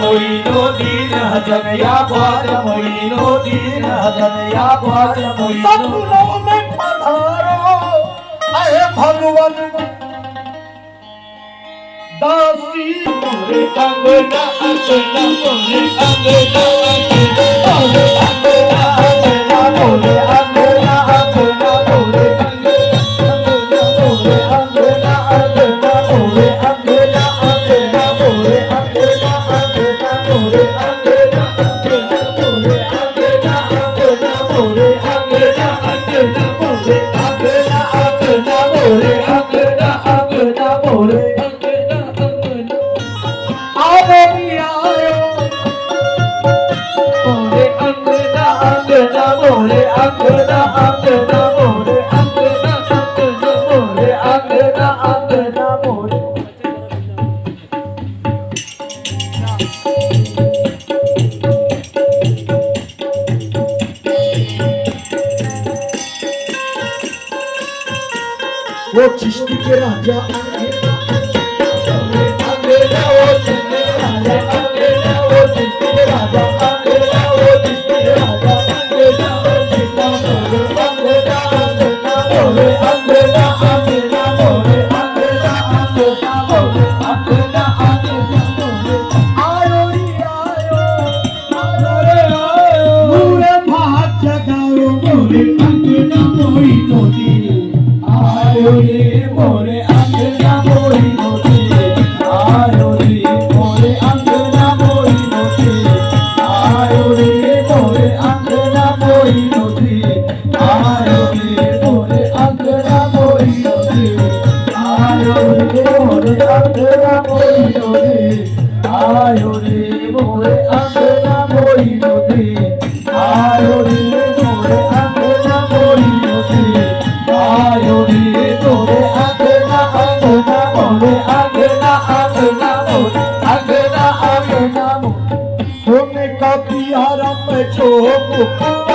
मोइनुद्दीन हसन या ख्वाजा मोइनुद्दीन हसन या ख्वाजा सपनों में पधारो अहे भगवान दासी मोरे अंगना अंगना मोरे अंगना अंगना मोरे अंगना अंगना मोरे अंगना अंगना मोरे अंगना अंगना मोरे अंगना अंगना मोरे अंगना अंगना मोरे अंगना अंगना मोरे अंगना अंगना मोरे अंगना अंगना मोरे अंगना अंगना मोरे अंगना अंगना मोरे मोरे अंगना अंगना मोरे अंगना अंगना मोरे अंगना अंगना मोरे वो चिश्ती के राजा अंगना वो चिश्ती राजा अंगना वो चिश्ती राजा अंगना वो चिश्ती राजा अंगना वो चिश्ती अंगना अंगना मोरे अंगना अंगना मोरे अंगना अंगना मोरे अंगना अंगना मोरे आयो रे आयो पूरे भाग जगाओ मोरे अंगना मोइनुद्दीन आयो रे मोरे अंगना मोइनुद्दीन आयो रे मोरे अंगना मोइनुद्दीन आयो रे मोरे अंगना मोइनुद्दीन आयो रे मोरे अंगना मोइनुद्दीन आयो रे मोरे अंगना मोइनुद्दीन आयो रे मोरे अंगना मोइनुद्दीन आयो रे मोरे अंगना मोइनुद्दीन आयो रे मोरे अंगना अंगना मोरे अंगना अंगना मोरे अंगना अंगना मोरे सोने का पियारा मैं छोप